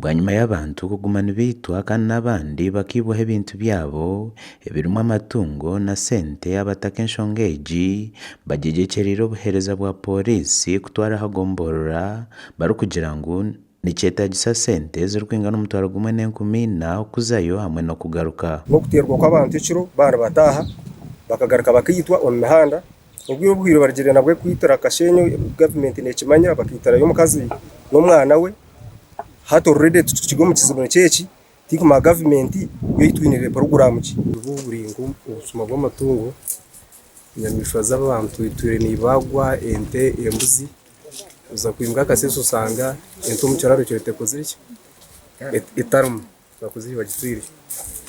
bwanyuma y'abantu kugumana bitwa kandi n'abandi bakiboha ebintu byabo ebirimu amatungo na sente abataka enshonga egi bagyegekyerire obuheereza bwa polisi kutwara hagomborora barikugira ngu nikyetagisa sente zirikwingana omutwaro gumwe n'enkumi okuzayo hamwe n'okugaruka. N'okuteerwa kw'abantu ekiro baana bataaha bakagaruka bakitwa omu mihanda obwire obwire barigire nabwe kwitira akashenyi gavumenti nekimanya bakitirayo omukazi n'omwana we hati already tukigo mu kizibu kyeki tikuma gavumenti yoitwinire porogaramu ki buburingo obusuma bw'amatungo nyamishwa z'abantu itwire nibagwa ente embuzi uza kwimbwa akaseso usanga ente mu kiraro kirete koziriki itarumu bakuziri bagitwire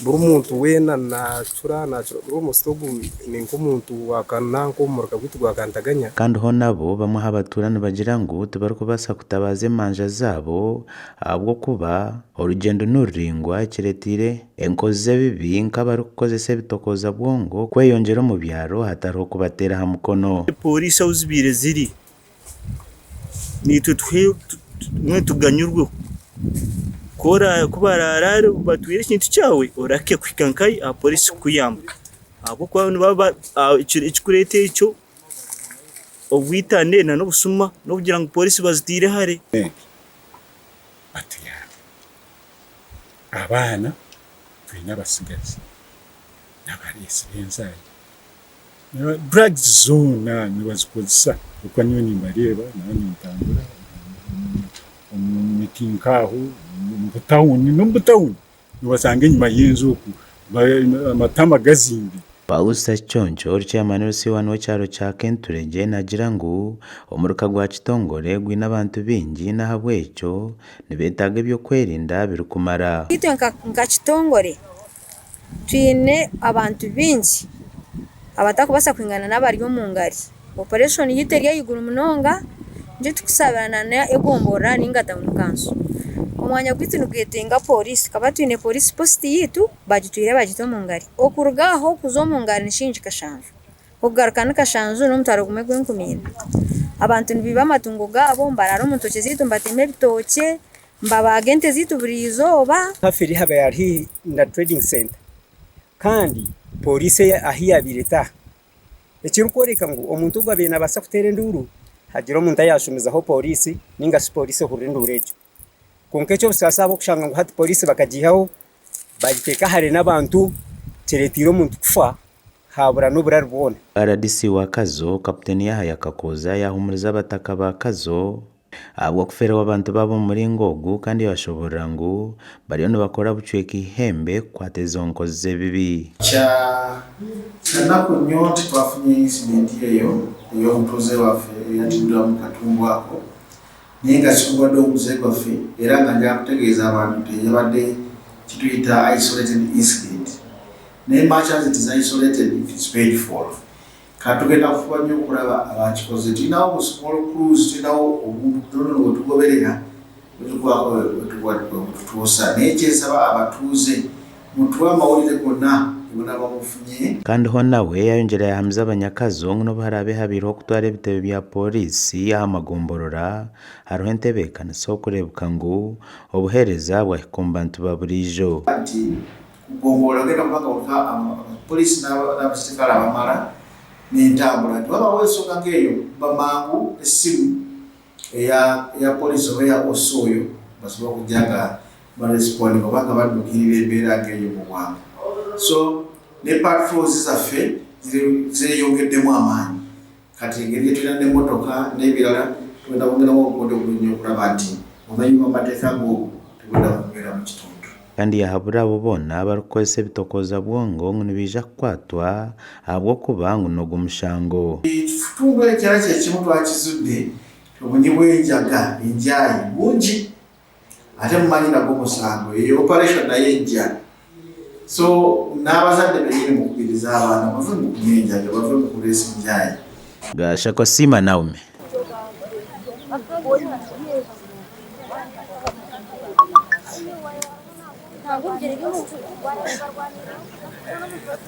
buri muntu wena nacura buri mustogu ni nk'umuntu wakana nk'umuruka gwitu gwakantaganya. Kandi ho nabo bamwe abaturani bagira ngu tibarikubasa kutabaza emanja zabo ahabwo kuba orugendo n'oruringwa kiretire enkozi z'ebibi nk'abarikukozesa ebitokoza bwongo kweyongyera omu byaro hatariho kubateera ha mukono. Polisi aho zibire ziri nitwe tuganyurweho kubarara batwire ekintu kyawe orake kwikankai a polisi kuyamba abo kwa baba ekikurete ekyo obwitane na n'obusuma n'okugira ngo polisi bazitire hare atiya abana twina basigazi n'abarisi benzayi drugs zona nibazikozesa kuko niyo nimbareba nanjye ntambura mitinkaho mbutawuni nibasanga enyuma y'enzu amatama gazimbi. Pausa Choncho chairman w'isiwani w'ekyaro kya Kenturege nagira ngu omuruka gwa kitongore gwine abantu bingi nahabwekyo nibetaaga ebyokwerinda birikumara. Itwe nka kitongore twine abantu bingi abatakubasa kwingana n'abari omu ngari operation yiteri y'iguru munonga nje tukusabana na egombora ninga town council omwanya gwitu nugwetenga polisi kaba twine polisi post yitu bagitwire bagito mu ngari okurugaho kuzo mu ngari nishinji kashanju okugarukana kashanju n'omutwaro gumwe gw'enkumina abantu nibiba amatungo gabo mbarara omuntoke zitu mbateme ebitoke mbabaga ente zitu buri izooba hafiri haba yari na trading center kandi polisi ahiyabireta ekirukworeka ngu omuntu gwabe nabasa kutere nduru hagira omuntu ayashumizaho polisi ninga si polisi hurindura ekyo konka ekyo busasa abo kushanga ngo hati polisi bakagihaho bagiteka hare n'abantu kiretire omuntu kufa habura n'oburari bwona. RDC wa Kazo Kapiteni Yahaya Kakoza yahumuriza abataka ba Kazo ahabwo kufera abantu babo muri ngogu kandi bashobora ngu bariyo nibakora bucweka ihembe kwateza onkozi z'ebibi. Naku nnyo twafunye incident eyo ey'omutuuze waffe eyatibulwa mu katundu ako naye nga kikubadde omutuuze gwaffe era nga njagala kutegeeza abantu nti yabadde kituyita isolated incident naye much as it is isolated it is painful. Katugenda kufuba nnyo okulaba abakikoze tulinawo small crews tulinawo omuntu kutono wetugoberera wetutuusa naye kyensaba abatuuze mutuwe amawulire gonna kandi ho nawe yayongera yahamiza abanyakazo ngo n'obuharabe habiriho kutwara ebitebe bya polisi aha magomborora hariho entebekano so kurebuka ngu obuheereza bwahikomba bantu ba buriijo kugombora genda kubanga polisi n'abasirikale abamala n'entambula tiwabawo ensonga ng'eyo bamangu essimu eya polisi oba eya osoyo basobola okujja nga barespondi obanga baddukirira embeera ng'eyo mu bwangu. So ne patrols zaffe zireyongeddemu amaanyi kati engeri tulina n'emmotoka n'ebirala tugenda kwongeramu obukodde obulungi okulaba nti omanyi amateeka g'ogo tugenda kwongera mu kitundu. Kandi yahabura abo bonna barikukozesa ebitokoza bwongo ngu nibiija kukwatwa ahabw'okuba ngu n'ogwo mushango. Ekitundu ekyala kyekimu twakizudde obunyi bw'enjaga enjayi bungi ate mumanyi nagwo omusango eyo operation naye ejja. So n'abazadde benyini mukubiriza abaana bave mu kunywa enjaga bave mu kuleesa enjayi. Gashako Sima Naume.